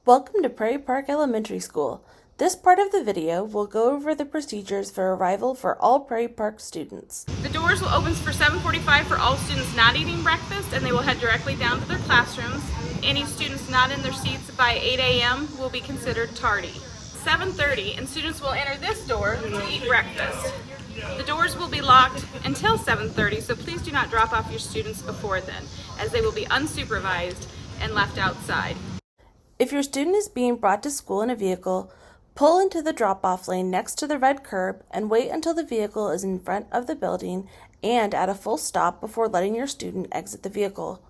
Welcome to Prairie Park Elementary School. This part of the video will go over the procedures for arrival for all Prairie Park students. The doors will open for 7:45 for all students not eating breakfast, and they will head directly down to their classrooms. Any students not in their seats by 8 a.m. will be considered tardy. 7:30 and students will enter this door to eat breakfast. The doors will be locked until 7:30, so please do not drop off your students before then, as they will be unsupervised and left outside. If your student is being brought to school in a vehicle, pull into the drop-off lane next to the red curb and wait until the vehicle is in front of the building and at a full stop before letting your student exit the vehicle.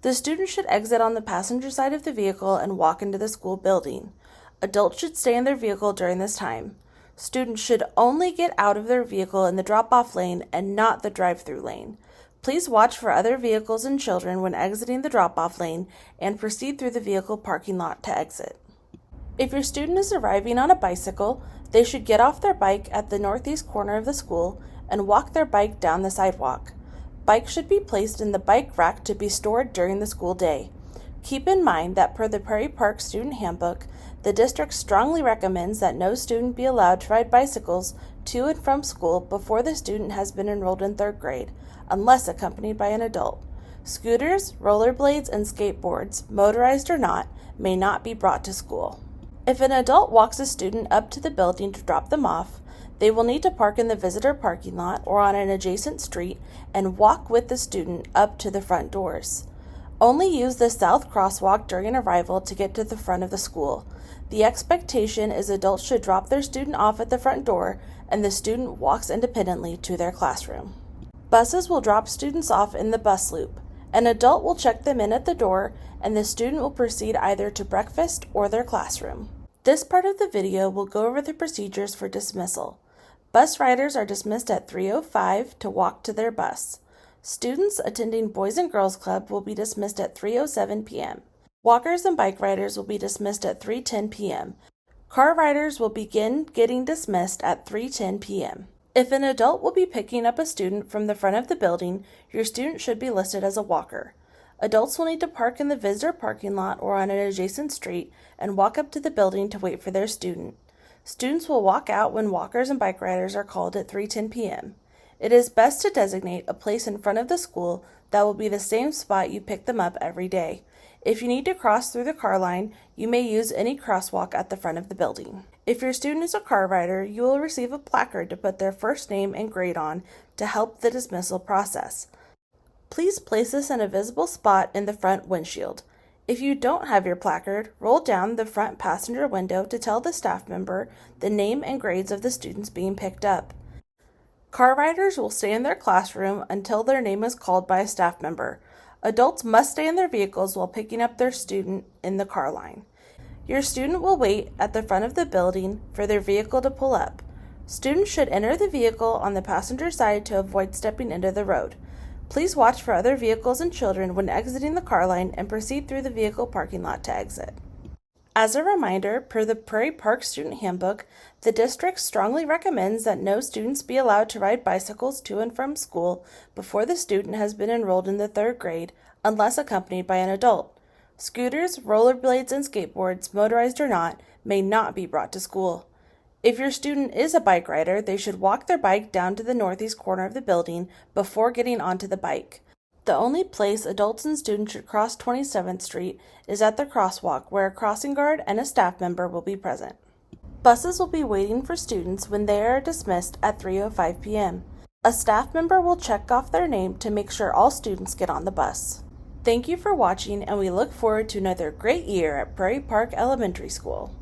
The student should exit on the passenger side of the vehicle and walk into the school building. Adults should stay in their vehicle during this time. Students should only get out of their vehicle in the drop-off lane and not the drive-through lane. Please watch for other vehicles and children when exiting the drop-off lane and proceed through the vehicle parking lot to exit. If your student is arriving on a bicycle, they should get off their bike at the northeast corner of the school and walk their bike down the sidewalk. Bikes should be placed in the bike rack to be stored during the school day. Keep in mind that per the Prairie Park Student Handbook, the district strongly recommends that no student be allowed to ride bicycles to and from school before the student has been enrolled in 3rd grade, unless accompanied by an adult. Scooters, rollerblades, and skateboards, motorized or not, may not be brought to school. If an adult walks a student up to the building to drop them off, they will need to park in the visitor parking lot or on an adjacent street and walk with the student up to the front doors. Only use the south crosswalk during arrival to get to the front of the school. The expectation is adults should drop their student off at the front door and the student walks independently to their classroom. Buses will drop students off in the bus loop. An adult will check them in at the door and the student will proceed either to breakfast or their classroom. This part of the video will go over the procedures for dismissal. Bus riders are dismissed at 3:05 to walk to their bus. Students attending Boys and Girls Club will be dismissed at 3:07 p.m. Walkers and bike riders will be dismissed at 3:10 p.m. Car riders will begin getting dismissed at 3:10 p.m. If an adult will be picking up a student from the front of the building, your student should be listed as a walker. Adults will need to park in the visitor parking lot or on an adjacent street and walk up to the building to wait for their student. Students will walk out when walkers and bike riders are called at 3:10 p.m. It is best to designate a place in front of the school that will be the same spot you pick them up every day. If you need to cross through the car line, you may use any crosswalk at the front of the building. If your student is a car rider, you will receive a placard to put their first name and grade on to help the dismissal process. Please place this in a visible spot in the front windshield. If you don't have your placard, roll down the front passenger window to tell the staff member the name and grades of the students being picked up. Car riders will stay in their classroom until their name is called by a staff member. Adults must stay in their vehicles while picking up their student in the car line. Your student will wait at the front of the building for their vehicle to pull up. Students should enter the vehicle on the passenger side to avoid stepping into the road. Please watch for other vehicles and children when exiting the car line and proceed through the vehicle parking lot to exit. As a reminder, per the Prairie Park Student Handbook, the district strongly recommends that no students be allowed to ride bicycles to and from school before the student has been enrolled in the 3rd grade, unless accompanied by an adult. Scooters, rollerblades, and skateboards, motorized or not, may not be brought to school. If your student is a bike rider, they should walk their bike down to the northeast corner of the building before getting onto the bike. The only place adults and students should cross 27th Street is at the crosswalk, where a crossing guard and a staff member will be present. Buses will be waiting for students when they are dismissed at 3:05 p.m. A staff member will check off their name to make sure all students get on the bus. Thank you for watching, and we look forward to another great year at Prairie Park Elementary School.